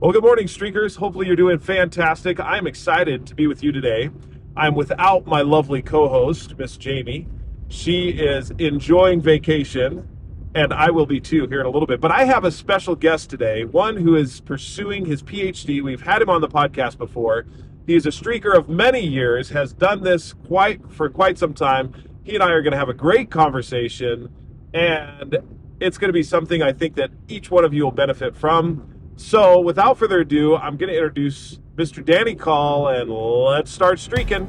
Well, good morning, Streakers. Hopefully you're doing fantastic. I'm excited to be with you today. I'm without my lovely co-host, Miss Jamie. She is enjoying vacation, and I will be too here in a little bit. But I have a special guest today, one who is pursuing his PhD. We've had him on the podcast before. He is a streaker of many years, has done this for quite some time. He and I are going to have a great conversation, and it's going to be something I think that each one of you will benefit from. So without further ado, I'm going to introduce Mr. Danny Call, and let's start streaking.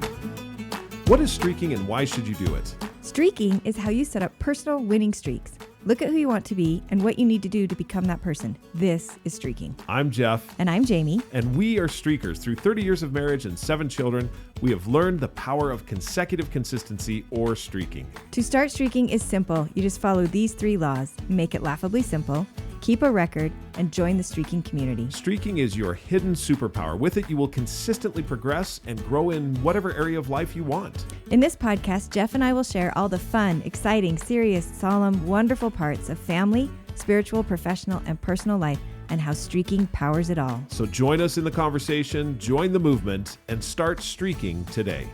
What is streaking and why should you do it? Streaking is how you set up personal winning streaks. Look at who you want to be and what you need to do to become that person. This is streaking. I'm Jeff. And I'm Jamie. And we are streakers. Through 30 years of marriage and 7 children, we have learned the power of consecutive consistency or streaking. To start streaking is simple. You just follow these 3 laws. Make it laughably simple, keep a record, and join the streaking community. Streaking is your hidden superpower. With it, you will consistently progress and grow in whatever area of life you want. In this podcast, Jeff and I will share all the fun, exciting, serious, solemn, wonderful parts of family, spiritual, professional, and personal life, and how streaking powers it all. So join us in the conversation, join the movement, and start streaking today.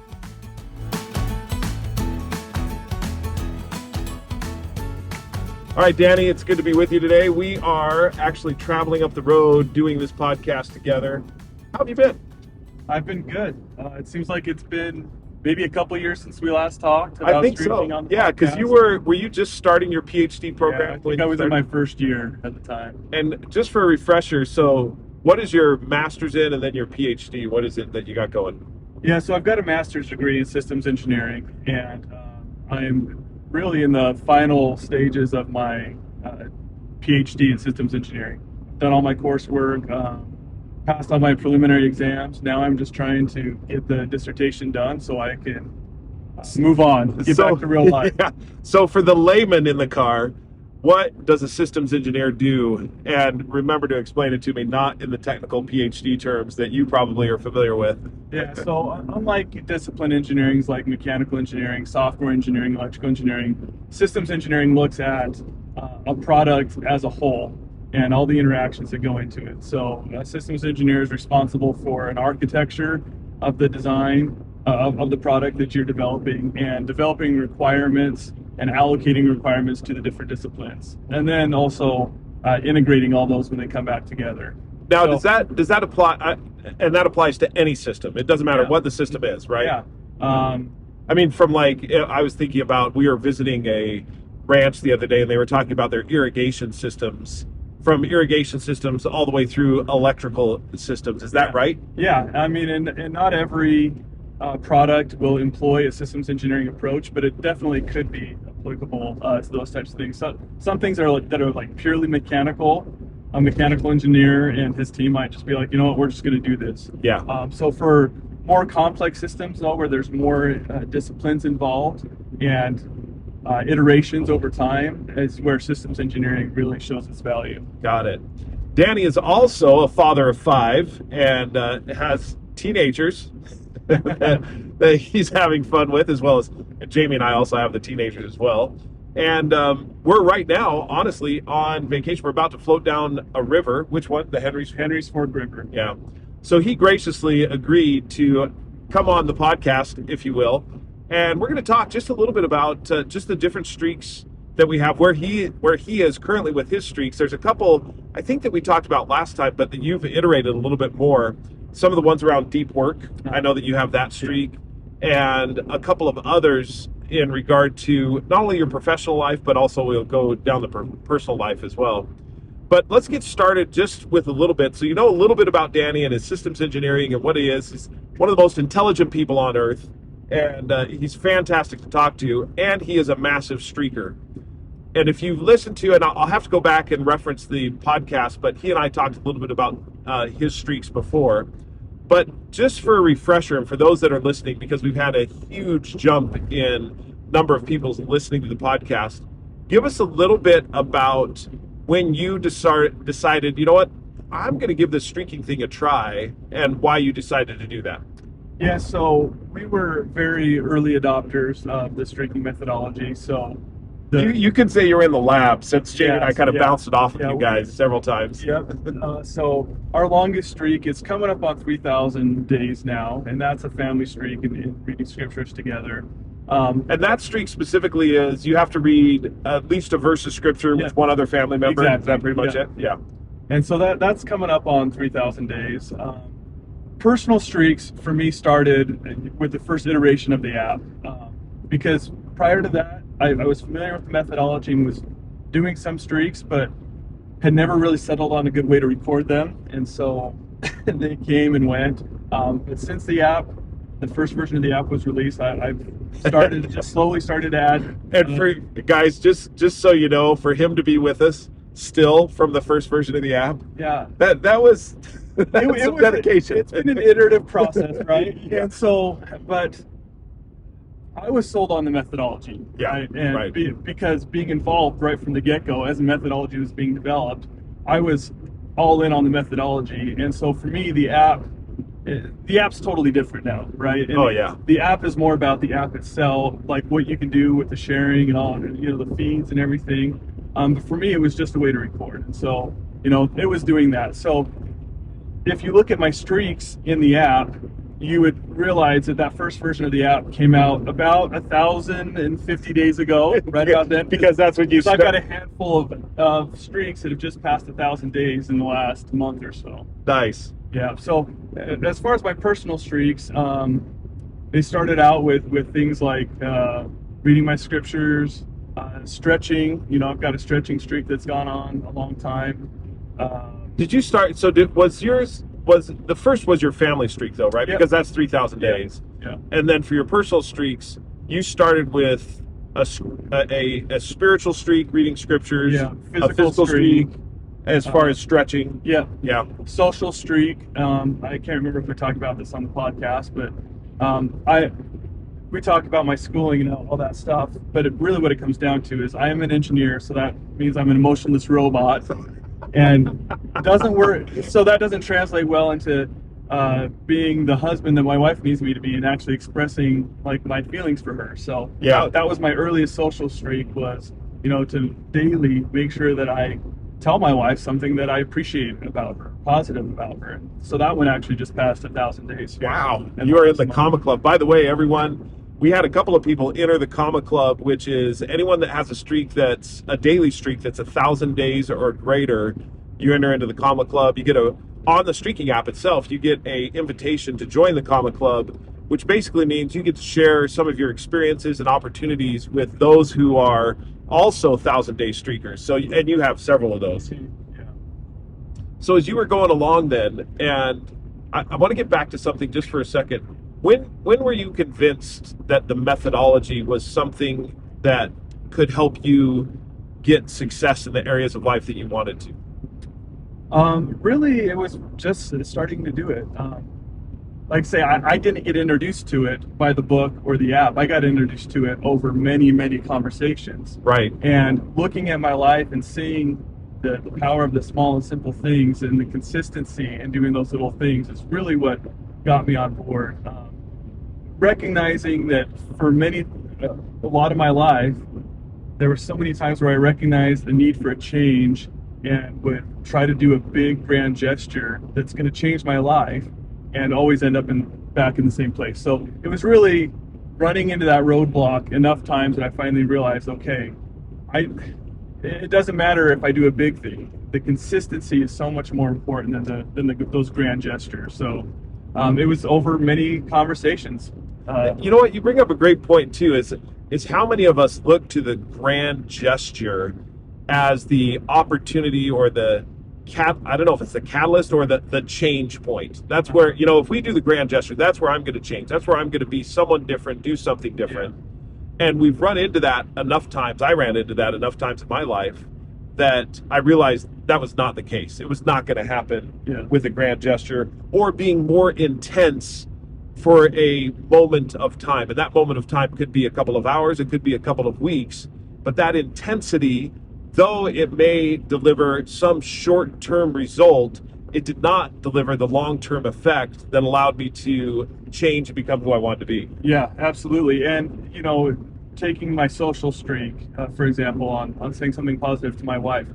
All right, Danny, it's good to be with you today. We are actually traveling up the road doing this podcast together. How have you been? I've been good. It seems like it's been maybe a couple years since we last talked about I think streaking so. on the Yeah, because podcast. were you just starting your PhD program? Yeah, I think I was in my first year at the time. And just for a refresher, so what is your master's in and then your PhD? What is it that you got going? Yeah, so I've got a master's degree in systems engineering, and I'm really in the final stages of my PhD in systems engineering. Done all my coursework, passed all my preliminary exams. Now I'm just trying to get the dissertation done so I can move on, get back to real life. Yeah. So for the layman in the car, what does a systems engineer do? And remember to explain it to me, not in the technical PhD terms that you probably are familiar with. Yeah, so unlike discipline engineering, like mechanical engineering, software engineering, electrical engineering, systems engineering looks at a product as a whole and all the interactions that go into it. So a systems engineer is responsible for an architecture of the design of the product that you're developing, and developing requirements and allocating requirements to the different disciplines, and then also integrating all those when they come back together. Now, So- does that apply? And that applies to any system. It doesn't matter Yeah. what the system is, right? Yeah. I mean, I was thinking about, we were visiting a ranch the other day, and they were talking about their irrigation systems, from irrigation systems all the way through electrical systems. Is that right? Yeah, I mean, and not every product will employ a systems engineering approach, but it definitely could be applicable to those types of things. So, some things that are like purely mechanical. A mechanical engineer and his team might just be like, you know what, we're just going to do this. Yeah. So for more complex systems, though, where there's more disciplines involved and iterations over time, is where systems engineering really shows its value. Got it. Danny is also a father of 5 and has teenagers that he's having fun with, as well as Jamie and I also have the teenagers as well. And we're right now, honestly, on vacation. We're about to float down a river. Which one? The Henry's Ford River. Yeah. So he graciously agreed to come on the podcast, if you will. And we're going to talk just a little bit about just the different streaks that we have, where he is currently with his streaks. There's a couple, I think, that we talked about last time, but that you've iterated a little bit more. Some of the ones around deep work, I know that you have that streak, and a couple of others in regard to not only your professional life, but also we'll go down the personal life as well. But let's get started just with a little bit. So you know a little bit about Danny and his systems engineering and what he is. He's one of the most intelligent people on earth, and he's fantastic to talk to, and he is a massive streaker. And if you've listened to, and I'll have to go back and reference the podcast, but he and I talked a little bit about his streaks before. But just for a refresher, and for those that are listening, because we've had a huge jump in number of people listening to the podcast, give us a little bit about when you decided, you know what, I'm going to give this streaking thing a try, and why you decided to do that. Yeah, so we were very early adopters of the streaking methodology. So You can say you're in the lab, since Jane and I Yes, kind of yeah. bounced it off of Yeah, you guys several times. Yep. So our longest streak is coming up on 3,000 days now, and that's a family streak in reading scriptures together. And that streak specifically is you have to read at least a verse of scripture Yeah. with one other family member. Exactly. Is that pretty much Yeah. it? Yeah. And so that's coming up on 3,000 days. Personal streaks for me started with the first iteration of the app, because prior to that, I was familiar with the methodology and was doing some streaks, but had never really settled on a good way to record them. And so they came and went. But since the first version of the app was released, I've slowly started to add. And for guys, just so you know, for him to be with us still from the first version of the app, Yeah. that was that's some dedication. It's been an iterative process, right? Yeah. And so, but I was sold on the methodology, Yeah, right? And right. because being involved right from the get-go as the methodology was being developed, I was all in on the methodology. And so for me, the app's totally different now, right? And Oh, yeah. The app is more about the app itself, like what you can do with the sharing and all, the feeds and everything. But for me, it was just a way to record. And so, it was doing that. So if you look at my streaks in the app, you would realize that first version of the app came out about 1,050 days ago, right about then. Because that's when you So I've start. got a handful of streaks that have just passed 1,000 days in the last month or so. Nice. Yeah. So as far as my personal streaks, they started out with things like reading my scriptures, stretching. I've got a stretching streak that's gone on a long time. Did you start? So was yours? Was the first was your family streak though, right? Yep. Because that's 3,000 Yeah. days. Yeah. And then for your personal streaks, you started with a spiritual streak, reading scriptures, Yeah. a physical streak, as far as stretching. Yeah. Yeah. Social streak. I can't remember if we talked about this on the podcast, but we talk about my schooling and all that stuff. But really, what it comes down to is I am an engineer, so that means I'm an emotionless robot, and it doesn't work. So that doesn't translate well into being the husband that my wife needs me to be and actually expressing like my feelings for her. So Yeah. that was my earliest social streak, was to daily make sure that I tell my wife something that I appreciate about her, positive about her. So that one actually just passed 1,000 days. Wow. And You are in last the month. Comma Club. By the way, everyone, we had a couple of people enter the Comma Club, which is anyone that has a streak that's a daily streak that's 1,000 days or greater. You enter into the Comma Club. You get on the streaking app itself, you get a invitation to join the Comma Club, which basically means you get to share some of your experiences and opportunities with those who are also 1,000-day streakers. So, and you have several of those. Yeah. So as you were going along then, and I want to get back to something just for a second. When were you convinced that the methodology was something that could help you get success in the areas of life that you wanted to? Really, it was just starting to do it. Like I say, I didn't get introduced to it by the book or the app. I got introduced to it over many, many conversations. Right. And looking at my life and seeing the power of the small and simple things and the consistency and doing those little things is really what got me on board. Recognizing that for a lot of my life, there were so many times where I recognized the need for a change and would try to do a big grand gesture that's going to change my life and always end up back in the same place. So it was really running into that roadblock enough times that I finally realized, okay, it doesn't matter if I do a big thing. The consistency is so much more important than those grand gestures. So it was over many conversations. You know what? You bring up a great point too. Is how many of us look to the grand gesture as the opportunity or I don't know if it's the catalyst or the change point. That's where, if we do the grand gesture, that's where I'm going to change. That's where I'm going to be someone different, do something different. Yeah. And we've run into that enough times. I ran into that enough times in my life that I realized that was not the case. It was not going to happen with a grand gesture or being more intense for a moment of time. And that moment of time could be a couple of hours, it could be a couple of weeks, but that intensity, though it may deliver some short-term result, it did not deliver the long-term effect that allowed me to change and become who I wanted to be. Yeah, absolutely. And, taking my social streak, for example, on saying something positive to my wife,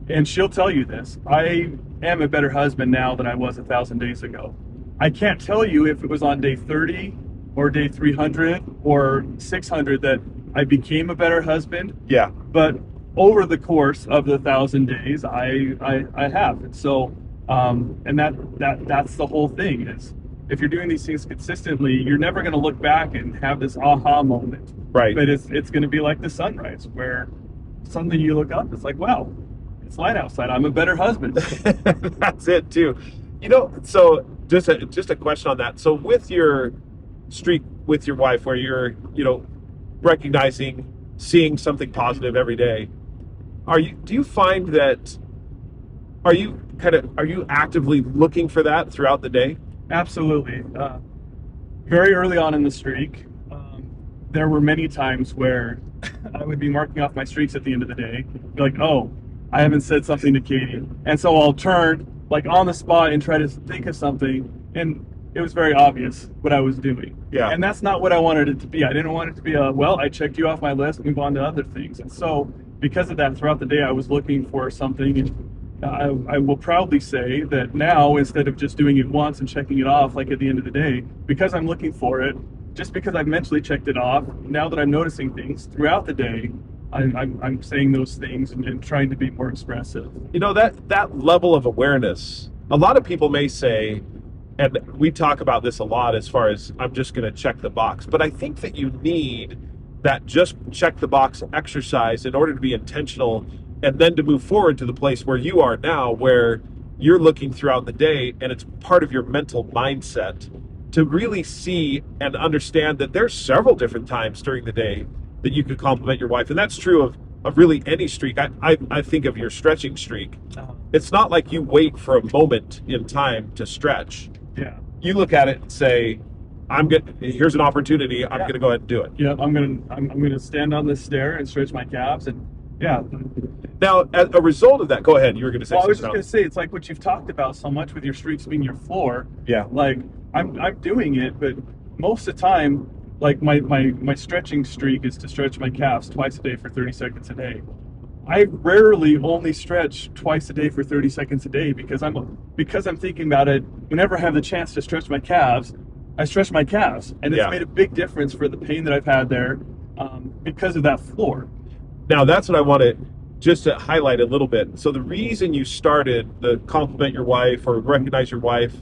and she'll tell you this. I am a better husband now than I was 1,000 days ago. I can't tell you if it was on day 30 or day 300 or 600 that I became a better husband. Yeah. But over the course of the 1,000 days, I have. And so, and that's the whole thing is, if you're doing these things consistently, you're never going to look back and have this aha moment. Right. But it's going to be like the sunrise, where suddenly you look up, it's like, wow, it's light outside. I'm a better husband. That's it too. So just a question on that. So with your streak with your wife, where you're, recognizing, seeing something positive every day, do you find that, are you actively looking for that throughout the day? Absolutely. Very early on in the streak, there were many times where I would be marking off my streaks at the end of the day, be like, oh, I haven't said something to Katie. And so I'll turn like on the spot and try to think of something. And it was very obvious what I was doing. Yeah. And that's not what I wanted it to be. I didn't want it to be I checked you off my list, move on to other things. And so because of that, throughout the day, I was looking for something. And I will proudly say that now, instead of just doing it once and checking it off like at the end of the day, because I'm looking for it, just because I've mentally checked it off, now that I'm noticing things throughout the day, I'm saying those things and trying to be more expressive. That level of awareness, a lot of people may say, and we talk about this a lot as far as I'm just going to check the box, but I think that you need that just check the box exercise in order to be intentional, and then to move forward to the place where you are now, where you're looking throughout the day and it's part of your mental mindset to really see and understand that there's several different times during the day that you could compliment your wife. And that's true of really any streak. I think of your stretching streak. It's not like you wait for a moment in time to stretch. Yeah. You look at it and say, here's an opportunity. I'm going to go ahead and do it. Yeah, I'm gonna stand on this stair and stretch my calves, and yeah. Now, as a result of that, go ahead. You were going to say I was something just going to say, it's like what you've talked about so much with your streaks being your floor. Yeah. Like I'm doing it, but most of the time, like my stretching streak is to stretch my calves twice a day for 30 seconds a day. I rarely only stretch twice a day for 30 seconds a day because I'm thinking about it. Whenever I have the chance to stretch my calves, I stretch my calves, and it's made a big difference for the pain that I've had there because of that floor. Now, that's what I wanted just to highlight a little bit. So the reason you started the compliment your wife or recognize your wife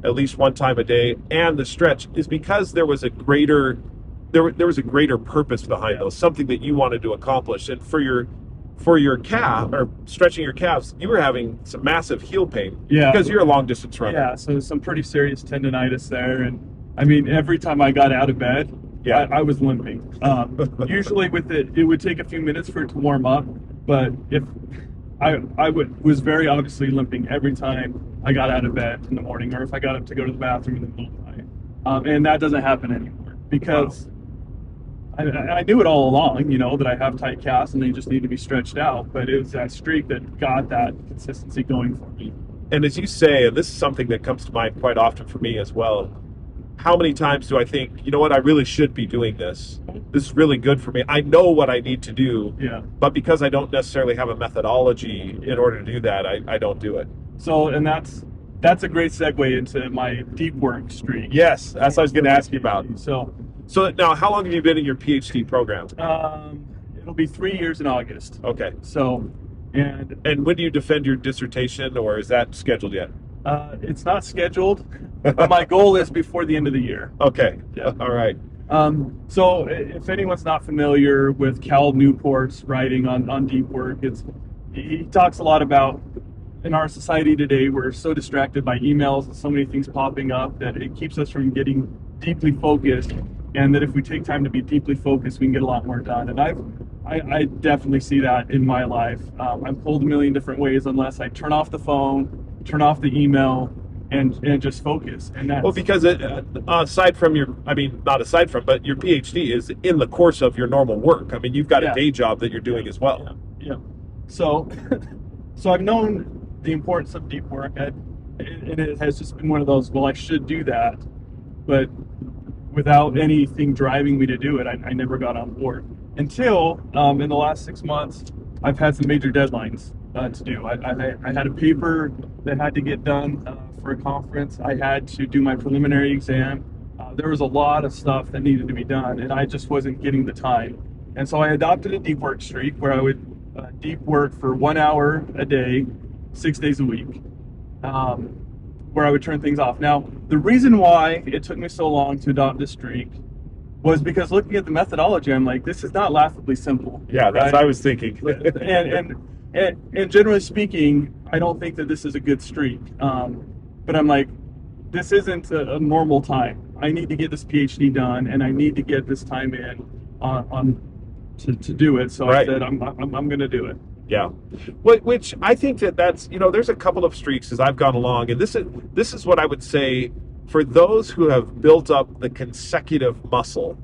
at least one time a day and the stretch is because there was a greater purpose behind those, something that you wanted to accomplish. And for your calf or stretching your calves, you were having some massive heel pain because you're a long distance runner. Yeah, so some pretty serious tendonitis there, and I mean every time I got out of bed, I was limping. Usually with it would take a few minutes for it to warm up, but if was very obviously limping every time I got out of bed in the morning, or if I got up to go to the bathroom in the middle of the night, and that doesn't happen anymore because I knew it all along, that I have tight calves and they just need to be stretched out. But it was that streak that got that consistency going for me. And as you say, and this is something that comes to mind quite often for me as well, how many times do I think, I really should be doing this? This is really good for me. I know what I need to do, but because I don't necessarily have a methodology in order to do that, I don't do it. So, and that's a great segue into my deep work streak. Yes, that's what I was going to ask you about. So now, how long have you been in your PhD program? It'll be 3 years in August. Okay. So, and when do you defend your dissertation, or is that scheduled yet? It's not scheduled. But my goal is before the end of the year. Okay. Yeah. All right. So if anyone's not familiar with Cal Newport's writing on deep work, he talks a lot about, in our society today, we're so distracted by emails and so many things popping up that it keeps us from getting deeply focused, and that if we take time to be deeply focused, we can get a lot more done. And I definitely see that in my life. I'm pulled a million different ways unless I turn off the phone, turn off the email, and just focus. And that's, well, because aside from but your PhD is in the course of your normal work. I mean, you've got a day job that you're doing as well. Yeah. So I've known the importance of deep work, and it has just been one of those, well, I should do that, but without anything driving me to do it, I never got on board. until in the last 6 months, I've had some major deadlines to do. I had a paper that had to get done for a conference. I had to do my preliminary exam. There was a lot of stuff that needed to be done, and I just wasn't getting the time. And so I adopted a deep work streak where I would deep work for 1 hour a day, 6 days a week, where I would turn things off. Now, the reason why it took me so long to adopt this streak was because looking at the methodology, I'm like, this is not laughably simple. Yeah, that's right? what I was thinking. and generally speaking, I don't think that this is a good streak. But I'm like, this isn't a normal time. I need to get this PhD done, and I need to get this time in to do it. So Right. I said, I'm going to do it. Yeah, which I think that's there's a couple of streaks as I've gone along, and this is what I would say for those who have built up the consecutive muscle.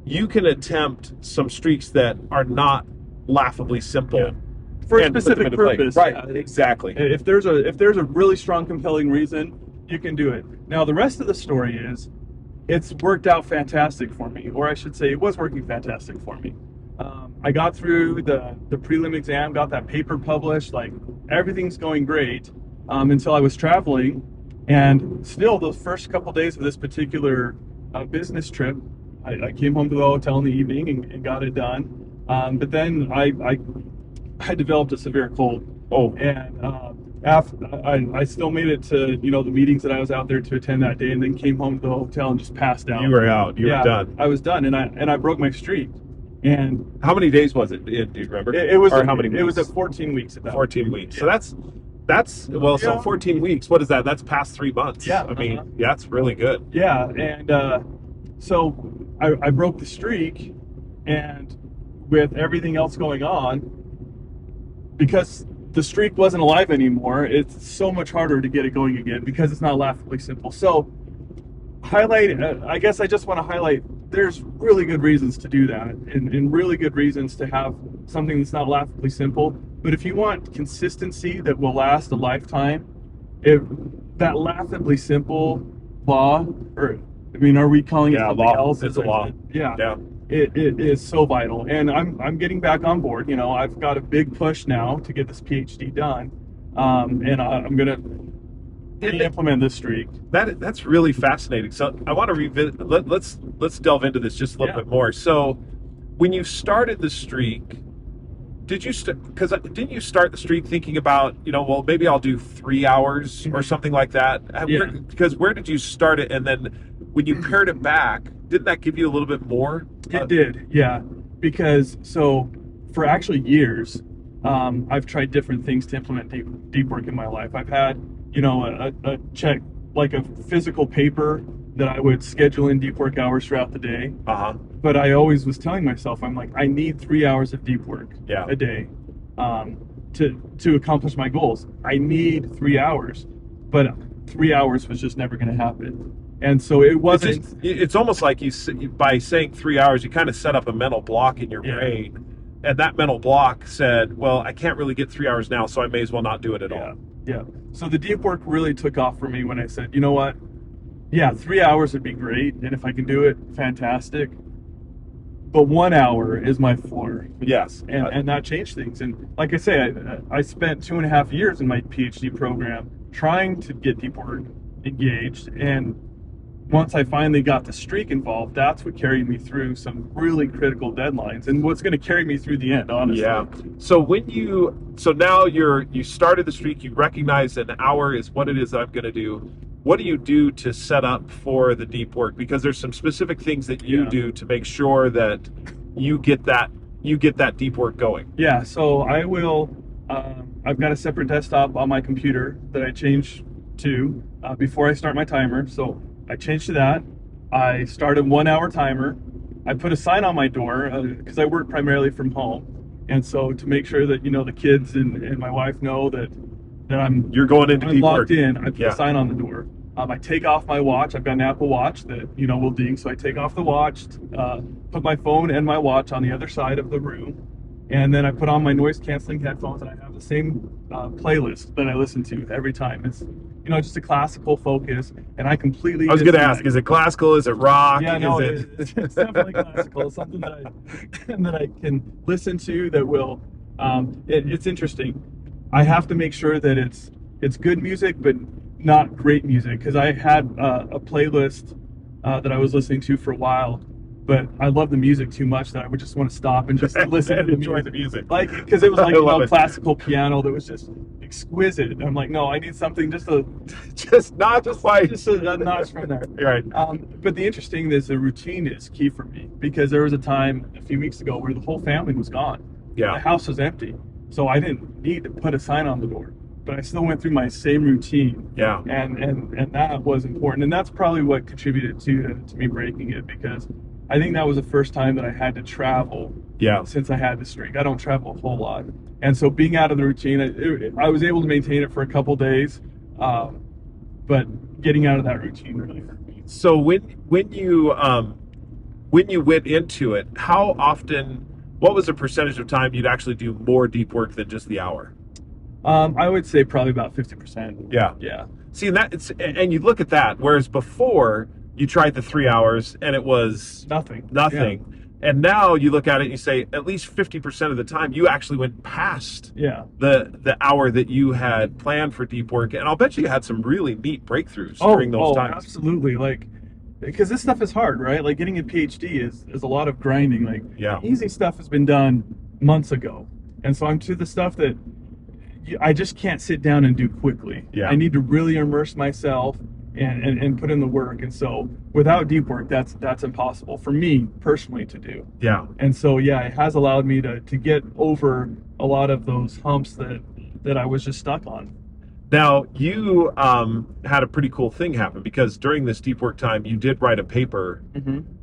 You can attempt some streaks that are not laughably simple. Yeah. For a and put them specific into play. purpose. Right? Yeah. Exactly. If there's a really strong, compelling reason, you can do it. Now, the rest of the story is, it's worked out fantastic for me, or I should say, it was working fantastic for me. I got through the prelim exam, got that paper published, like everything's going great until I was traveling, and still those first couple days of this particular business trip, I came home to the hotel in the evening and got it done. But then I developed a severe cold. Oh, And after I still made it to the meetings that I was out there to attend that day, and then came home to the hotel and just passed out. you were out. You were done. I was done, and I broke my streak. And How many days was it? Do you remember? it was Or how many? It was weeks? at 14 weeks at that 14 point. weeks. Yeah. So that's well. So Yeah. 14 weeks. What is that? That's past 3 months. Yeah, I mean, uh-huh. yeah, that's really good. Yeah, and so I broke the streak, and with everything else going on, because the streak wasn't alive anymore, it's so much harder to get it going again because it's not laughably simple. So I guess I just want to highlight, there's really good reasons to do that, and really good reasons to have something that's not laughably simple. But if you want consistency that will last a lifetime, that laughably simple law, or I mean, are we calling it Yeah, something law. else? It's a law. Yeah. Yeah. It is so vital, and I'm getting back on board. I've got a big push now to get this PhD done, and I'm gonna implement this streak. That's really fascinating. So I want to revisit. Let's delve into this just a little Yeah. bit more. So when you started the streak, didn't you start the streak thinking about well, maybe I'll do 3 hours or something like that? Yeah. Because where did you start it, and then when you pared it back, didn't that give you a little bit more? It did, yeah. Because for actually years, I've tried different things to implement deep work in my life. I've had a check, like a physical paper that I would schedule in deep work hours throughout the day. Uh-huh. But I always was telling myself, I'm like, I need 3 hours of deep work Yeah. a day to accomplish my goals. I need 3 hours, but 3 hours was just never going to happen. And so it wasn't. It's almost like by saying 3 hours, you kind of set up a mental block in your Yeah. brain, and that mental block said, well, I can't really get 3 hours now, so I may as well not do it at all. Yeah. So the deep work really took off for me when I said, you know what? Yeah, 3 hours would be great, and if I can do it, fantastic. But 1 hour is my floor. Yes. And that changed things. And like I say, I spent 2.5 years in my PhD program trying to get deep work engaged. And once I finally got the streak involved, that's what carried me through some really critical deadlines, and what's going to carry me through the end, honestly. Yeah. So now you started the streak, you recognize an hour is what it is that I'm going to do. What do you do to set up for the deep work? Because there's some specific things that you do to make sure that you get that deep work going. Yeah, so I will, I've got a separate desktop on my computer that I change to before I start my timer. So I changed to that. I start a 1 hour timer. I put a sign on my door because I work primarily from home. And so to make sure that, the kids and my wife know that You're going into I'm deep locked work. in, I put a sign on the door. I take off my watch. I've got an Apple Watch that will ding, so I take off the watch, put my phone and my watch on the other side of the room, and then I put on my noise canceling headphones, and I have the same playlist that I listen to every time. It's just a classical focus, and I completely. I was going to ask: is it classical? Is it rock? Yeah, no, is it's definitely classical. It's something that I can listen to that will. It's interesting. I have to make sure that it's good music, but not great music, because I had a playlist that I was listening to for a while, but I love the music too much that I would just want to stop and just listen to the enjoy the music. Like, because it was like classical piano that was just exquisite. And I'm like, no, I need something just a notch from there. Right. But the interesting thing is the routine is key for me, because there was a time a few weeks ago where the whole family was gone. Yeah. The house was empty, so I didn't need to put a sign on the door, but I still went through my same routine. Yeah. And that was important, and that's probably what contributed to me breaking it, because I think that was the first time that I had to travel. Yeah. Since I had the streak, I don't travel a whole lot, and so being out of the routine, I was able to maintain it for a couple days, but getting out of that routine really hurt me. So when you went into it, how often? What was the percentage of time you'd actually do more deep work than just the hour? I would say probably about 50%. Yeah. Yeah. See, and you look at that, whereas before you tried the 3 hours and it was Nothing. Yeah. And now you look at it and you say at least 50% of the time you actually went past the hour that you had planned for deep work. And I'll bet you had some really neat breakthroughs during those times. Absolutely. Like, because this stuff is hard, right? Like, getting a PhD is a lot of grinding. Like, yeah. Easy stuff has been done months ago. And so I'm to the stuff that I just can't sit down and do quickly. Yeah. I need to really immerse myself and put in the work. And so without deep work, that's impossible for me personally to do. Yeah. And so, it has allowed me to get over a lot of those humps that I was just stuck on. Now, you had a pretty cool thing happen, because during this deep work time, you did write a paper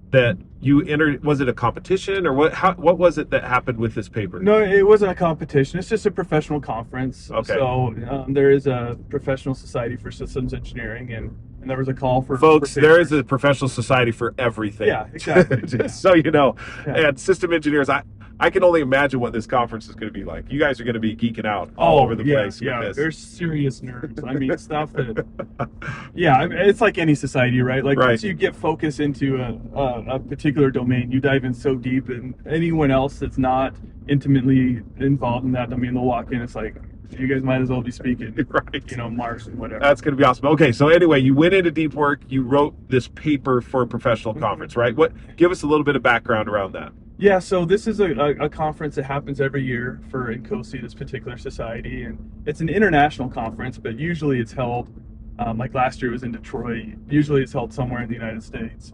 that you entered. Was it a competition, or what was it that happened with this paper? No, it wasn't a competition. It's just a professional conference. Okay. So there is a professional society for systems engineering, and there was a call for folks. for there is a professional society for everything. Yeah, exactly. Just so you know. Yeah. And system engineers, I can only imagine what this conference is going to be like. You guys are going to be geeking out all over the place. Yeah, with this. They're serious nerds. I mean, stuff that. Yeah, it's like any society, right? Like, once you get focused into a particular domain, you dive in so deep, and anyone else that's not intimately involved in that domain, they'll walk in. It's like, you guys might as well be speaking, right? Mars and whatever. That's going to be awesome. Okay, so anyway, you went into deep work. You wrote this paper for a professional conference, right? Give us a little bit of background around that. Yeah, so this is a conference that happens every year for INCOSI, this particular society, and it's an international conference, but usually it's held, like last year it was in Detroit. Usually it's held somewhere in the United States.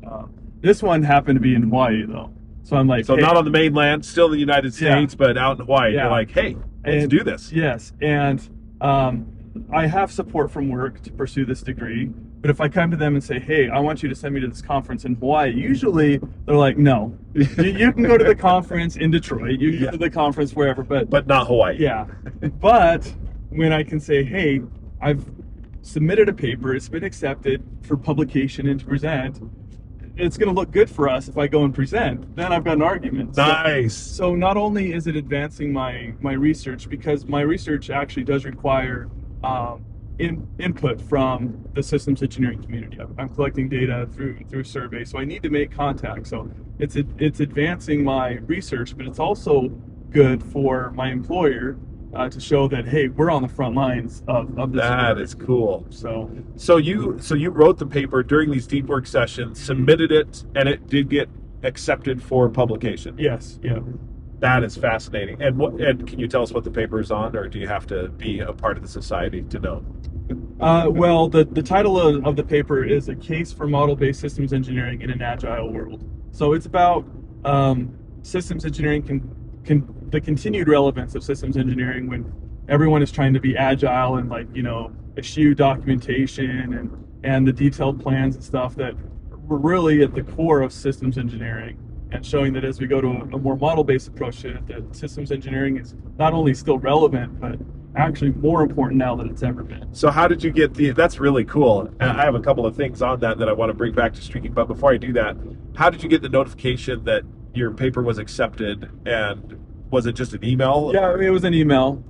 This one happened to be in Hawaii, though. So I'm like, so not on the mainland, still in the United States, but out in Hawaii. Yeah. You're like, hey, let's do this. Yes, and I have support from work to pursue this degree, but if I come to them and say, hey, I want you to send me to this conference in Hawaii, usually they're like, no. You can go to the conference in Detroit, you can go to the conference wherever, but not Hawaii. Yeah, but when I can say, hey, I've submitted a paper, it's been accepted for publication and to present, it's going to look good for us if I go and present, then I've got an argument. Nice. So not only is it advancing my research, because my research actually does require input from the systems engineering community. I'm collecting data through surveys, so I need to make contact. So it's advancing my research, but it's also good for my employer to show that, hey, we're on the front lines of this. That is cool. So you wrote the paper during these deep work sessions, submitted it, and it did get accepted for publication. Yes. Yeah. That is fascinating. And can you tell us what the paper is on, or do you have to be a part of the society to know? Well, the title of the paper is A Case for Model-Based Systems Engineering in an Agile World. So it's about systems engineering, the continued relevance of systems engineering when everyone is trying to be agile and, like, eschew documentation and the detailed plans and stuff that were really at the core of systems engineering, and showing that as we go to a more model-based approach to it, that systems engineering is not only still relevant, but actually more important now than it's ever been. So how did you get that's really cool. I have a couple of things on that I want to bring back to streaking, but before I do that, how did you get the notification that your paper was accepted, and was it just an email? Yeah, it was an email.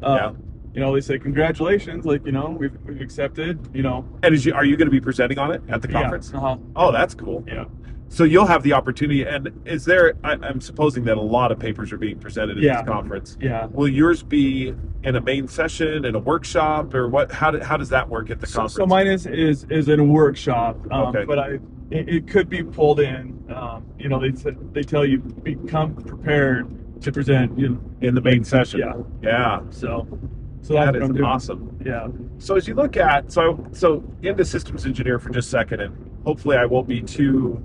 they say congratulations, like, we've accepted, And are you going to be presenting on it at the conference? Yeah, uh-huh. Oh, that's cool. Yeah. So you'll have the opportunity, and is there? I'm supposing that a lot of papers are being presented at Yeah. this conference. Yeah. Will yours be in a main session, in a workshop, or what? How does that work at the conference? So mine is in a workshop, Okay. but it could be pulled in. They tell you become prepared to present. In the main session. Yeah. Yeah. So that's That what is I'm doing. awesome. Yeah. So as you look at so into systems engineer for just a second, and hopefully I won't be too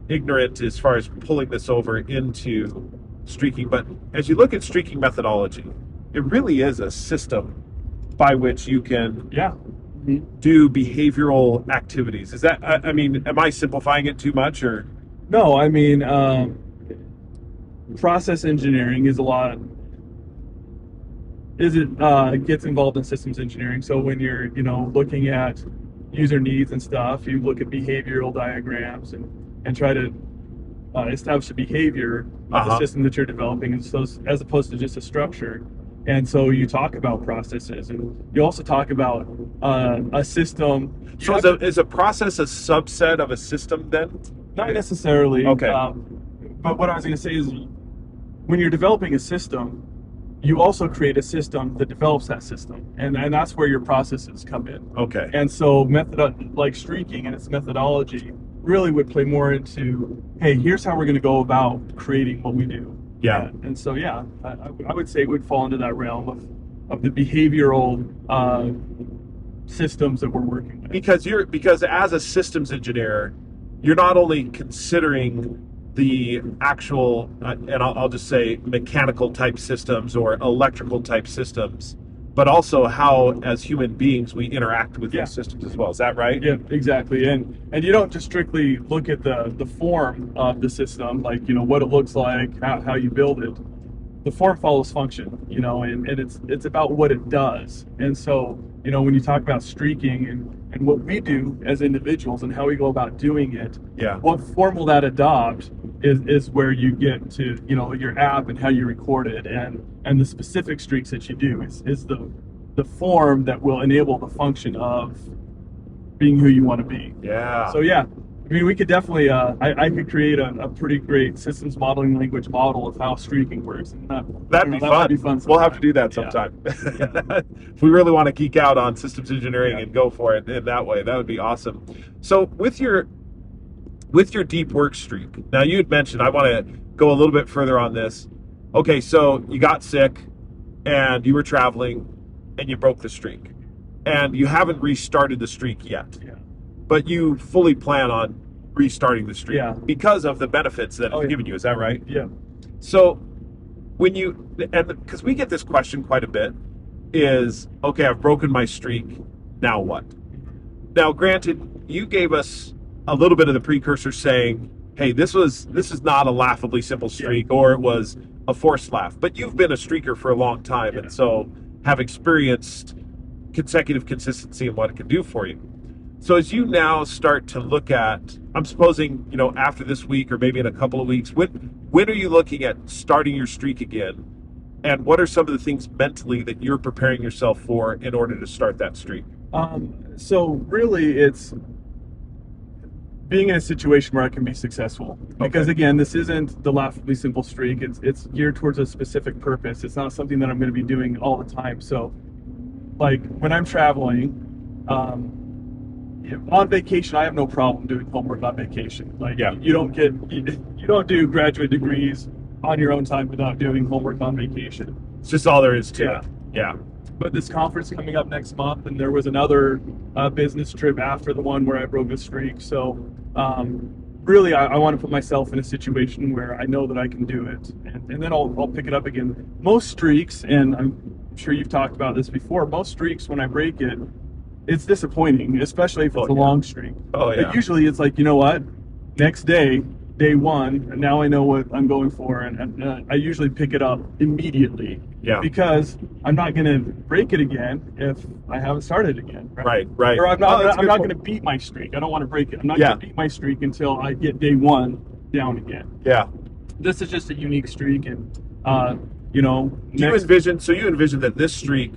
ignorant as far as pulling this over into streaking, but as you look at streaking methodology, it really is a system by which you can Yeah. do behavioral activities. Is that, I mean, am I simplifying it too much, or? No, I mean, process engineering is a lot. Gets involved in systems engineering. So when you're, looking at user needs and stuff, you look at behavioral diagrams and try to establish a behavior of the system that you're developing, as opposed to just a structure. And so you talk about processes, and you also talk about a system. So is a process a subset of a system then? Not necessarily. Okay. But what I was going to say is, when you're developing a system, you also create a system that develops that system, and that's where your processes come in. Okay. And so like streaking and its methodology really would play more into, hey, here's how we're going to go about creating what we do. Yeah. And so, yeah, I would say it would fall into that realm of the behavioral systems that we're working with. Because as a systems engineer, you're not only considering the actual, and I'll just say mechanical type systems or electrical type systems, but also how, as human beings, we interact with those systems as well. Is that right? Yeah, exactly. And you don't just strictly look at the form of the system, like, what it looks like, how you build it. The form follows function, and it's about what it does. And so, when you talk about streaking and what we do as individuals and how we go about doing it, what form will that adopt is where you get to, your app and how you record it, and the specific streaks that you do is the form that will enable the function of being who you want to be. Yeah. So yeah, I mean, we could definitely, I could create a pretty great systems modeling language model of how streaking works. And that'd be fun. We'll have to do that sometime. If we really want to geek out on systems engineering and go for it in that way, that would be awesome. So with your deep work streak, now you had mentioned, I want to go a little bit further on this. Okay, so you got sick and you were traveling and you broke the streak, and you haven't restarted the streak yet. Yeah. But you fully plan on restarting the streak because of the benefits that it's given you. Is that right? Yeah. So because we get this question quite a bit, is, okay, I've broken my streak, now what? Now, granted, you gave us a little bit of the precursor saying, hey, this is not a laughably simple streak, or it was a forced laugh, but you've been a streaker for a long time, and so have experienced consecutive consistency and what it can do for you. So as you now start to look at, I'm supposing, after this week or maybe in a couple of weeks, when are you looking at starting your streak again? And what are some of the things mentally that you're preparing yourself for in order to start that streak? So really, it's being in a situation where I can be successful. Because again, this isn't the laughably simple streak. It's geared towards a specific purpose. It's not something that I'm going to be doing all the time. So, like when I'm traveling, on vacation, I have no problem doing homework on vacation. Like you don't do graduate degrees on your own time without doing homework on vacation. It's just all there is to it. Yeah. But this conference coming up next month, and there was another business trip after the one where I broke the streak. So really, I want to put myself in a situation where I know that I can do it, and then I'll pick it up again. Most streaks, and I'm sure you've talked about this before, most streaks, when I break it, it's disappointing, especially if it's a long streak. But usually it's like, you know what, next day one, and now I know what I'm going for, and I usually pick it up immediately. Because I'm not going to break it again if I haven't started again. Right. Or I'm not going to beat my streak. I don't want to break it. I'm not going to beat my streak until I get day one down again. Yeah. This is just a unique streak, and you know, Do you envision? So you envision that this streak,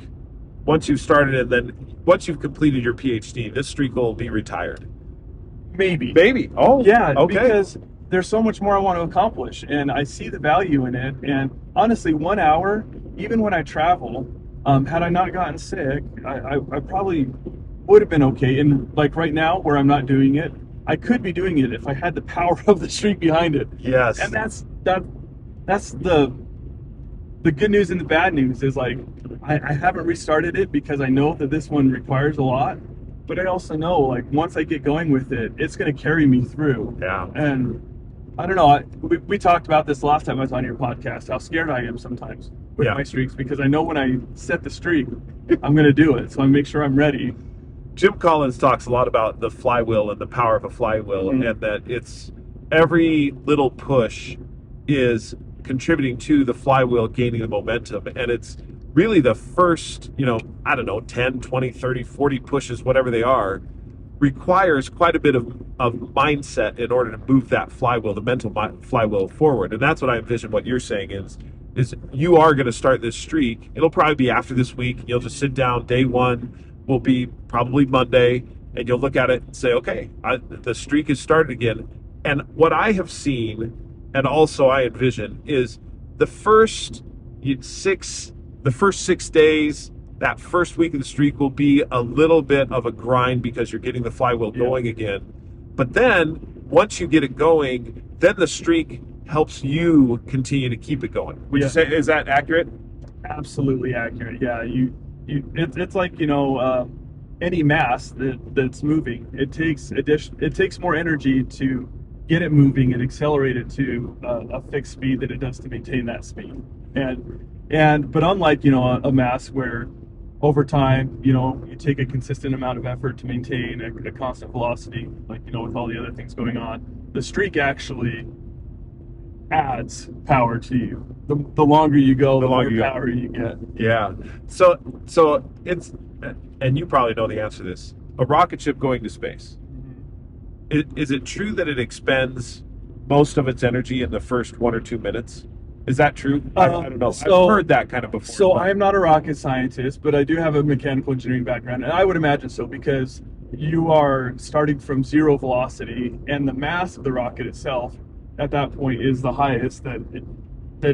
once you've started and then once you've completed your PhD, this streak will be retired. maybe. Maybe. Oh, Yeah, okay. because there's so much more I want to accomplish, and I see the value in it. And honestly, 1 hour, even when I travel, had I not gotten sick, I probably would have been okay. And like right now, where I'm not doing it, I could be doing it if I had the power of the streak behind it. Yes. And that's the good news and the bad news is like I haven't restarted it because I know that this one requires a lot, but I also know like once I get going with it, it's going to carry me through. Yeah. And I don't know. We talked about this last time I was on your podcast. How scared I am sometimes with my streaks because I know when I set the streak, I'm going to do it. So I make sure I'm ready. Jim Collins talks a lot about the flywheel and the power of a flywheel, and that it's every little push is contributing to the flywheel gaining the momentum. And it's really the first, 10, 20, 30, 40 pushes, whatever they are, requires quite a bit of mindset in order to move that flywheel, the mental flywheel forward. And that's what I envision what you're saying is you are going to start this streak. It'll probably be after this week. You'll just sit down. Day one will be probably Monday, and you'll look at it and say, okay, the streak has started again. And what I have seen, and also I envision, is the first 6 days, that first week of the streak will be a little bit of a grind because you're getting the flywheel going again. But then once you get it going, then the streak helps you continue to keep it going. Would you say, is that accurate? Absolutely accurate. Yeah, it's like any mass that's moving. It takes more energy to get it moving and accelerate it to a fixed speed than it does to maintain that speed. But unlike a mass where over time you take a consistent amount of effort to maintain a constant velocity, like with all the other things going on, the streak actually adds power to you. The longer you go, the more power you get. Yeah. So it's, and you probably know the answer to this, a rocket ship going to space. Is it true that it expends most of its energy in the first 1 or 2 minutes? Is that true? I don't know. I've heard that kind of before. So I am not a rocket scientist, but I do have a mechanical engineering background, and I would imagine so because you are starting from zero velocity, and the mass of the rocket itself at that point is the highest that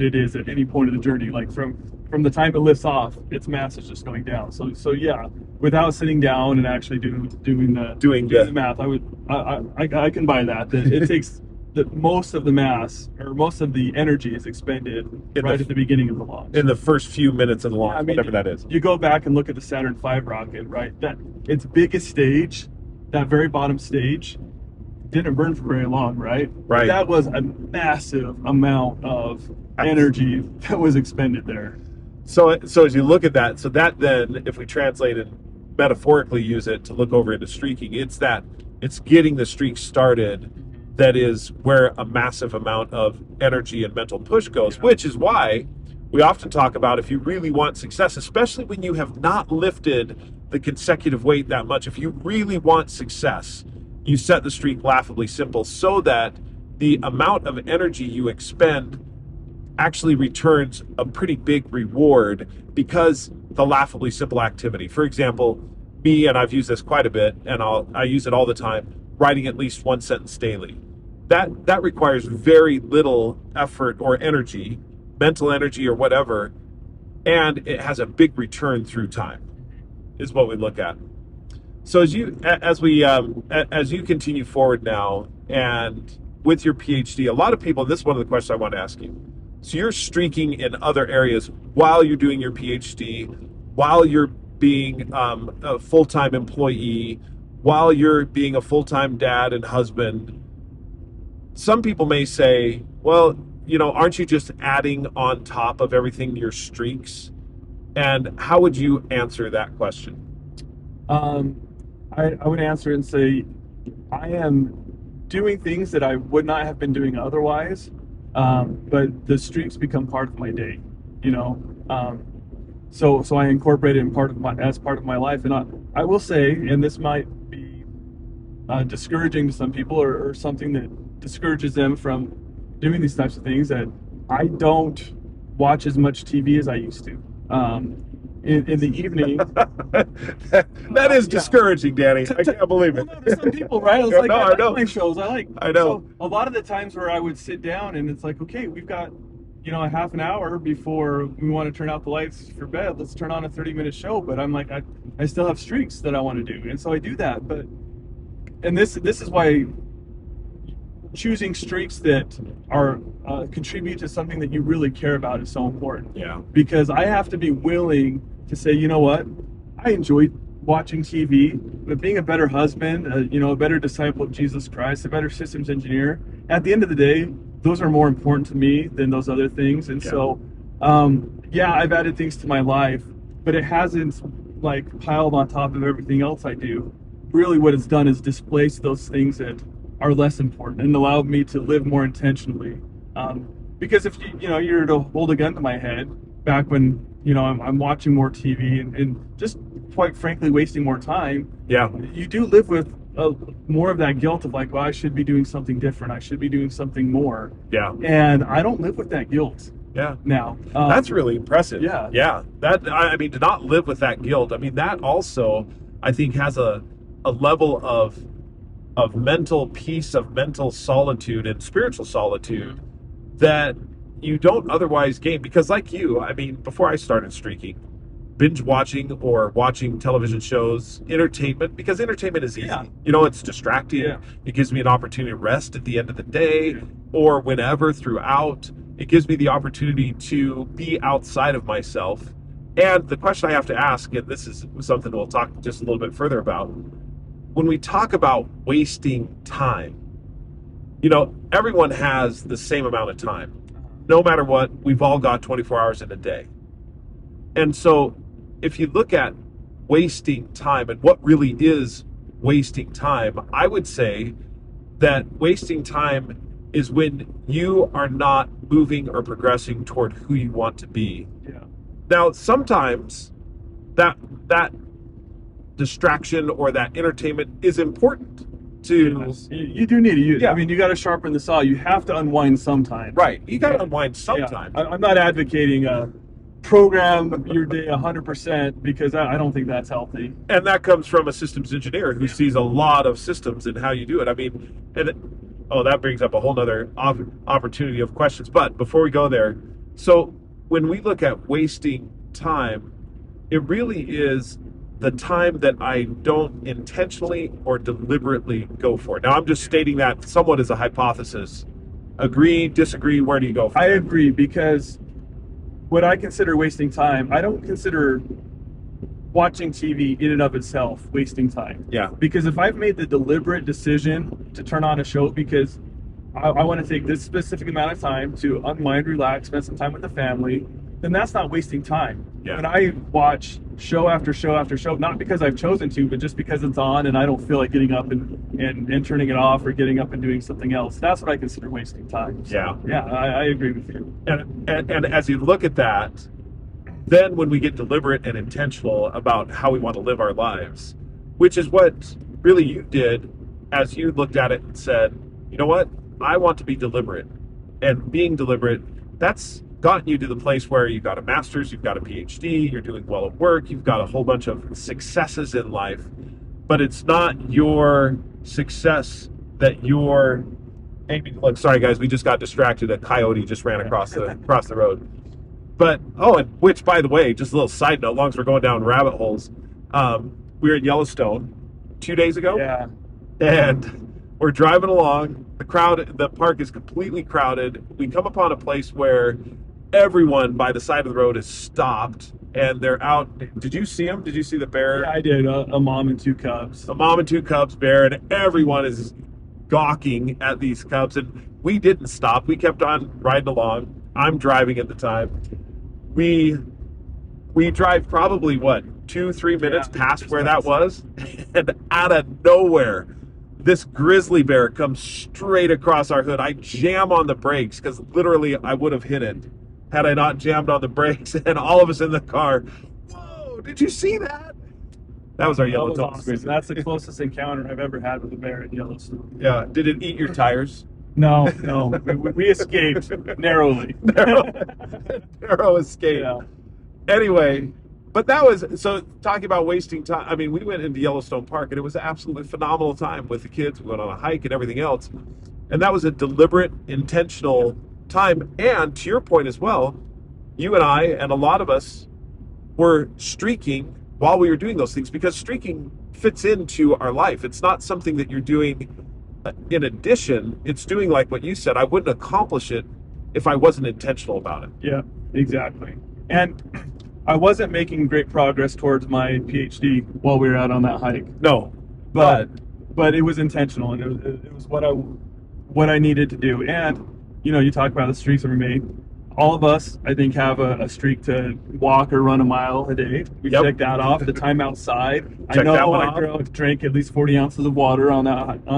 it is at any point of the journey. Like from the time it lifts off, its mass is just going down. So yeah, without sitting down and actually doing the math, I can buy that. It takes that most of the mass or most of the energy is expended at the beginning of the launch. In the first few minutes of the launch, whatever that is. You go back and look at the Saturn V rocket, right? That its biggest stage, that very bottom stage, didn't burn for very long, right? Right. That was a massive amount of energy that was expended there. So as you look at that, so that then, if we translate and metaphorically use it to look over into streaking, it's getting the streak started that is where a massive amount of energy and mental push goes, which is why we often talk about if you really want success, especially when you have not lifted the consecutive weight that much, if you really want success, you set the streak laughably simple so that the amount of energy you expend actually returns a pretty big reward because the laughably simple activity. For example, me, and I've used this quite a bit, and I use it all the time, writing at least 1 sentence daily. That requires very little effort or energy, mental energy or whatever, and it has a big return through time, is what we look at. So as you continue forward now, and with your PhD, a lot of people, this is one of the questions I want to ask you. So you're streaking in other areas while you're doing your PhD, while you're being a full-time employee, while you're being a full-time dad and husband. Some people may say, well, aren't you just adding on top of everything your streaks? And how would you answer that question? I would answer and say, I am doing things that I would not have been doing otherwise, but the streaks become part of my day, So I incorporate it as part of my life. And I will say, and this might be discouraging to some people or something that discourages them from doing these types of things, that I don't watch as much TV as I used to. In the evening. That is discouraging, Danny. I can't believe it. Well, no, there's some people, right? It's No, like, no, I I like know. my shows. I know. So a lot of the times where I would sit down and it's like, okay, we've got, a half an hour before we want to turn out the lights for bed. Let's turn on a 30-minute show. But I'm like, I still have streaks that I want to do. And so I do that. And this is why choosing streaks that are contribute to something that you really care about is so important. Yeah. Because I have to be willing to say, you know what, I enjoy watching TV, but being a better husband, a better disciple of Jesus Christ, a better systems engineer, at the end of the day, those are more important to me than those other things. And so, I've added things to my life, but it hasn't like piled on top of everything else I do. Really what it's done is displace those things that are less important and allowed me to live more intentionally. Because if you're to hold a gun to my head back when I'm watching more TV and just quite frankly wasting more time, you do live with more of that guilt of like, well, I should be doing something different, I should be doing something more. And I don't live with that guilt now. That's really impressive. That, I mean, to not live with that guilt, I mean, that also I think has a level of mental peace, of mental solitude and spiritual solitude that you don't otherwise gain. Because like you, I mean, before I started streaking, binge watching or watching television shows, entertainment, because entertainment is easy. It's distracting. It gives me an opportunity to rest at the end of the day or whenever throughout. It gives me the opportunity to be outside of myself. And the question I have to ask, and this is something we'll talk just a little bit further about, when we talk about wasting time, everyone has the same amount of time. No matter what, we've all got 24 hours in a day. And so if you look at wasting time and what really is wasting time, I would say that wasting time is when you are not moving or progressing toward who you want to be. Now, sometimes that distraction or that entertainment is important to you do need to use. I mean, you got to sharpen the saw. You have to unwind sometime. Right. You got to unwind sometime. I'm not advocating program your day 100% because I don't think that's healthy. And that comes from a systems engineer who sees a lot of systems and how you do it. I mean, that brings up a whole nother opportunity of questions. But before we go there, so when we look at wasting time, it really is the time that I don't intentionally or deliberately go for. Now, I'm just stating that somewhat as a hypothesis. Agree, disagree, where do you go from I there? agree, because what I consider wasting time, I don't consider watching TV in and of itself wasting time. Because if I've made the deliberate decision to turn on a show because I want to take this specific amount of time to unwind, relax, spend some time with the family, then that's not wasting time. When I watch show after show after show, not because I've chosen to, but just because it's on and I don't feel like getting up and turning it off or getting up and doing something else, that's what I consider wasting time. So, I agree with you. And as you look at that, then when we get deliberate and intentional about how we want to live our lives, which is what really you did as you looked at it and said, you know what, I want to be deliberate. And being deliberate, that's gotten you to the place where you've got a master's, you've got a PhD, you're doing well at work, you've got a whole bunch of successes in life, but it's not your success that you're aiming. Look, sorry guys, we just got distracted. A coyote just ran across the road. But and which, by the way, just a little side note, long as we're going down rabbit holes, we were in Yellowstone 2 days ago, and we're driving along. The park is completely crowded. We come upon a place where everyone by the side of the road is stopped and they're out. Did you see them? Did you see the bear? Yeah, I did. A mom and two cubs. A mom and two cubs bear, and everyone is gawking at these cubs. And we didn't stop. We kept on riding along. I'm driving at the time. We drive probably 2-3 minutes past where that was, and out of nowhere, this grizzly bear comes straight across our hood. I jam on the brakes because literally I would have hit it had I not jammed on the brakes. And all of us in the car, whoa, did you see that? That was our Yellowstone. Awesome. That's the closest encounter I've ever had with a bear in Yellowstone. Yeah. Did it eat your tires? No, we escaped narrowly. Narrow escape. Yeah. Anyway, but that was so talking about wasting time. I mean, we went into Yellowstone Park and it was an absolutely phenomenal time with the kids. We went on a hike and everything else. And that was a deliberate, intentional time. And to your point as well, you and I and a lot of us were streaking while we were doing those things because streaking fits into our life. It's not something that you're doing in addition. It's doing like what you said. I wouldn't accomplish it if I wasn't intentional about it. Yeah, exactly. And I wasn't making great progress towards my PhD while we were out on that hike. No, but it was intentional, and it was what I needed to do. And you talk about the streaks that we made. All of us, I think, have a streak to walk or run a mile a day. We check that off. The time outside. Check I know that one I off. drank at least 40 ounces of water on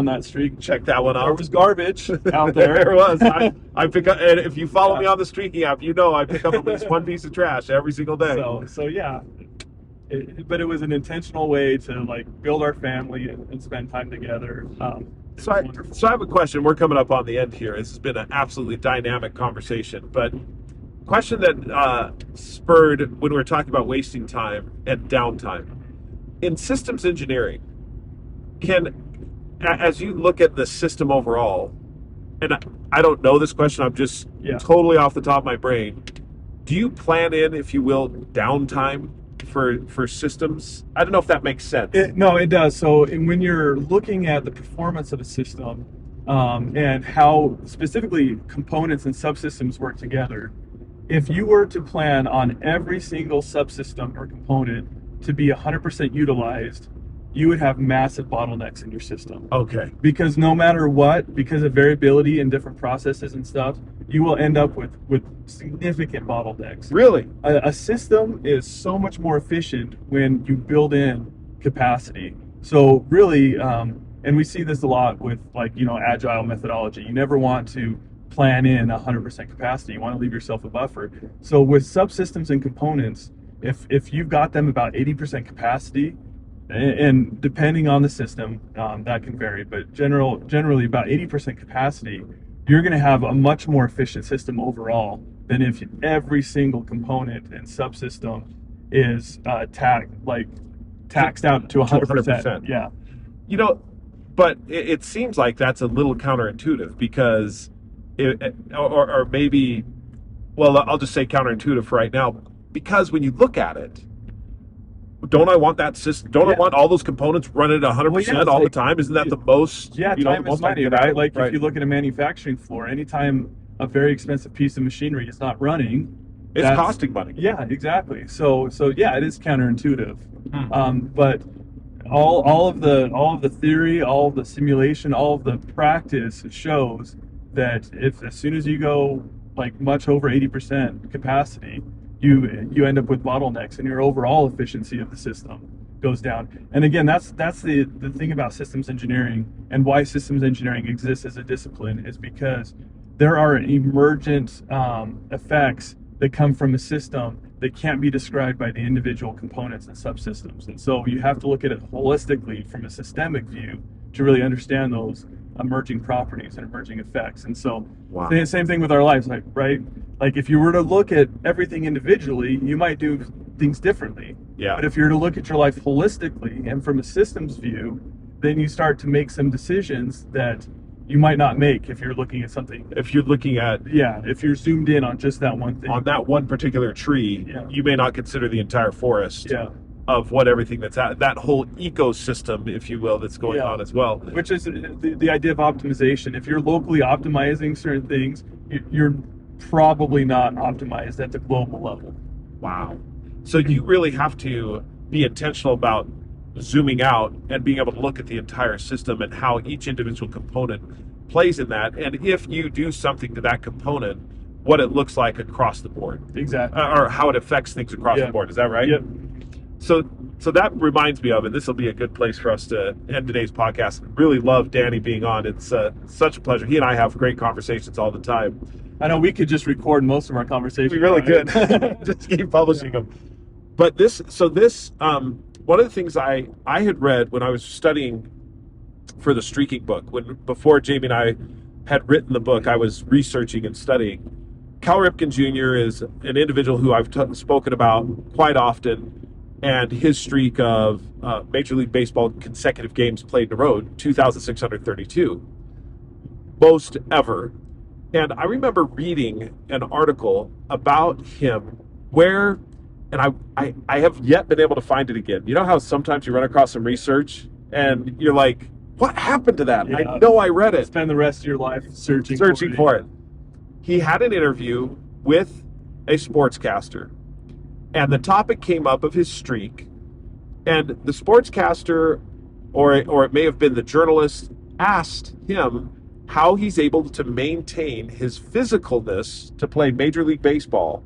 that streak. Check that one There out. was garbage out there. There was. I pick up, and if you follow me on the streaking app, I pick up at least one piece of trash every single day. So yeah. But it was an intentional way to build our family and spend time together. So I have a question. We're coming up on the end here. This has been an absolutely dynamic conversation, but question that spurred when we were talking about wasting time and downtime in systems engineering. As you look at the system overall, and I don't know this question, I'm just totally off the top of my brain. Do you plan in, if you will, downtime for systems? I don't know if that makes sense. No, it does. So when you're looking at the performance of a system and how specifically components and subsystems work together, if you were to plan on every single subsystem or component to be 100% utilized, you would have massive bottlenecks in your system. Okay. Because no matter what, because of variability in different processes and stuff, you will end up with significant bottlenecks. Really? A system is so much more efficient when you build in capacity. So really, and we see this a lot with agile methodology. You never want to plan in 100% capacity. You want to leave yourself a buffer. So with subsystems and components, if you've got them about 80% capacity, and depending on the system, that can vary, but generally about 80% capacity, you're going to have a much more efficient system overall than if every single component and subsystem is taxed out to 100%. Yeah. But it seems like that's a little counterintuitive because, or maybe, well, I'll just say counterintuitive for right now, because when you look at it, don't I want that system? Don't I want all those components running at 100% all the time? Isn't that the most? Yeah, time is money, right? If you look at a manufacturing floor, anytime a very expensive piece of machinery is not running, it's costing money. Yeah, exactly. So yeah, it is counterintuitive. But all of the theory, all of the simulation, all of the practice shows that as soon as you go much over 80% capacity, you end up with bottlenecks and your overall efficiency of the system goes down. And again, that's the thing about systems engineering and why systems engineering exists as a discipline, is because there are emergent effects that come from a system that can't be described by the individual components and subsystems. And so you have to look at it holistically from a systemic view to really understand those emerging properties and emerging effects. And so same thing with our lives, right? If you were to look at everything individually, you might do things differently. Yeah. But if you were to look at your life holistically and from a systems view, then you start to make some decisions that you might not make if you're looking at something. If you're looking at if you're zoomed in on just that one thing, on that one particular tree, you may not consider the entire forest. Yeah. Of what everything that's that whole ecosystem, if you will, that's going on as well. Which is the idea of optimization. If you're locally optimizing certain things, you're probably not optimized at the global level. Wow. So you really have to be intentional about zooming out and being able to look at the entire system and how each individual component plays in that. And if you do something to that component, what it looks like across the board. Exactly. Or how it affects things across the board. Is that right? Yep. So that reminds me of, and this will be a good place for us to end today's podcast. Really love Danny being on. It's such a pleasure. He and I have great conversations all the time. I know we could just record most of our conversations. We really could. Just keep publishing them. But this, one of the things I had read when I was studying for the streaking book, before Jamie and I had written the book, I was researching and studying. Cal Ripken Jr. is an individual who I've spoken about quite often, and his streak of Major League Baseball consecutive games played in a row, 2,632, most ever. And I remember reading an article about him where, and I have yet been able to find it again. You know how sometimes you run across some research and you're like, what happened to that? Yeah. I know I read it. Spend the rest of your life searching for it. He had an interview with a sportscaster, and the topic came up of his streak, and the sportscaster, or it may have been the journalist, asked him how he's able to maintain his physicalness to play Major League Baseball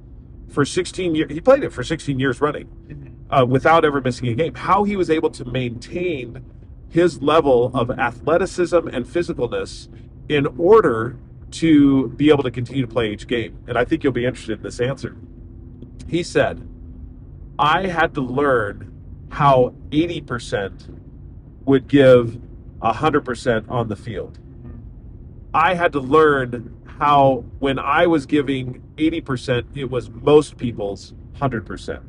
for 16 years. He played it for 16 years running without ever missing a game. How he was able to maintain his level of athleticism and physicalness in order to be able to continue to play each game. And I think you'll be interested in this answer. He said, I had to learn how 80% would give 100% on the field. I had to learn how when I was giving 80%, it was most people's 100%.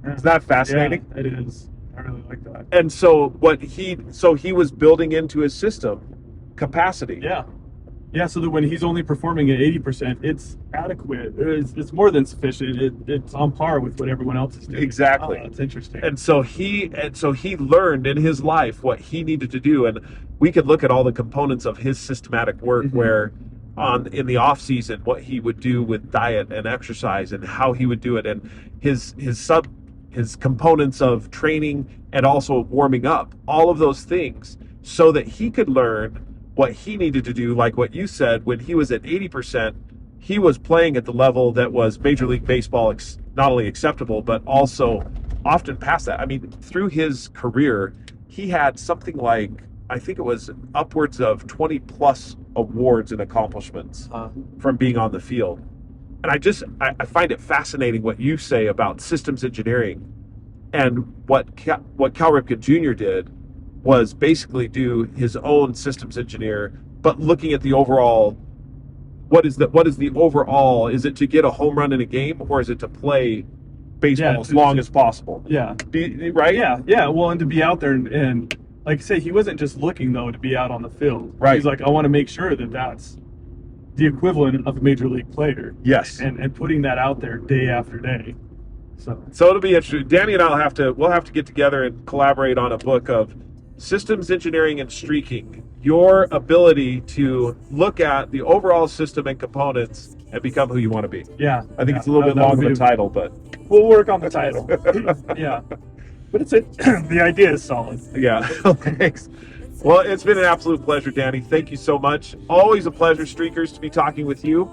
Is that fascinating? Yeah, it is. I really like that. And so he was building into his system capacity. Yeah, so that when he's only performing at 80%, it's adequate. It's more than sufficient. It's on par with what everyone else is doing. Exactly. That's interesting. And so he learned in his life what he needed to do. And we could look at all the components of his systematic work where in the off season, what he would do with diet and exercise and how he would do it, and his components of training and also warming up, all of those things, so that he could learn what he needed to do. Like what you said, when he was at 80%, he was playing at the level that was Major League Baseball not only acceptable, but also often past that. I mean, through his career, he had something like, I think it was upwards of 20 plus awards and accomplishments from being on the field. And I find it fascinating what you say about systems engineering, and what Cal Ripken Jr. did was basically do his own systems engineer, but looking at the overall, what is the overall? Is it to get a home run in a game, or is it to play baseball as long as possible? Yeah. Right? Yeah. Well, and to be out there and like I say, he wasn't just looking though to be out on the field. Right. He's like, I want to make sure that that's the equivalent of a major league player. Yes. And putting that out there day after day. So it'll be interesting. Danny and we'll have to get together and collaborate on a book of systems engineering and streaking, your ability to look at the overall system and components and become who you want to be. Yeah. I think it's a little bit long of a title, but we'll work on the title. Yeah. But the idea is solid. Yeah. Thanks. Well, it's been an absolute pleasure, Danny. Thank you so much. Always a pleasure, Streakers, to be talking with you.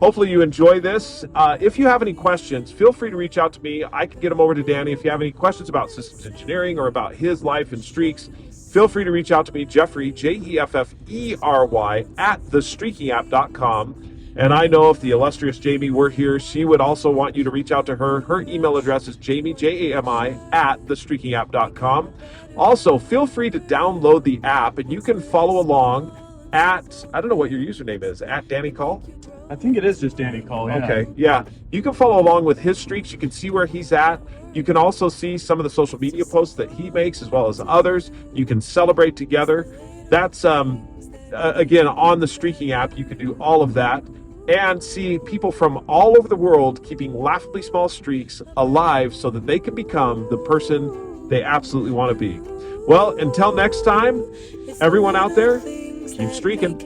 Hopefully you enjoy this. If you have any questions, feel free to reach out to me. I can get them over to Danny. If you have any questions about systems engineering or about his life and streaks, feel free to reach out to me, Jeffrey, Jeffery, at thestreakingapp.com. And I know if the illustrious Jamie were here, she would also want you to reach out to her. Her email address is jamie, Jami, at thestreakingapp.com. Also, feel free to download the app, and you can follow along at, I don't know what your username is, at Danny Call? I think it is just Danny Call. Yeah. Okay, yeah. You can follow along with his streaks. You can see where he's at. You can also see some of the social media posts that he makes as well as others. You can celebrate together. That's, again, on the Streaking app. You can do all of that and see people from all over the world keeping laughably small streaks alive so that they can become the person they absolutely want to be. Well, until next time, everyone out there, keep streaking.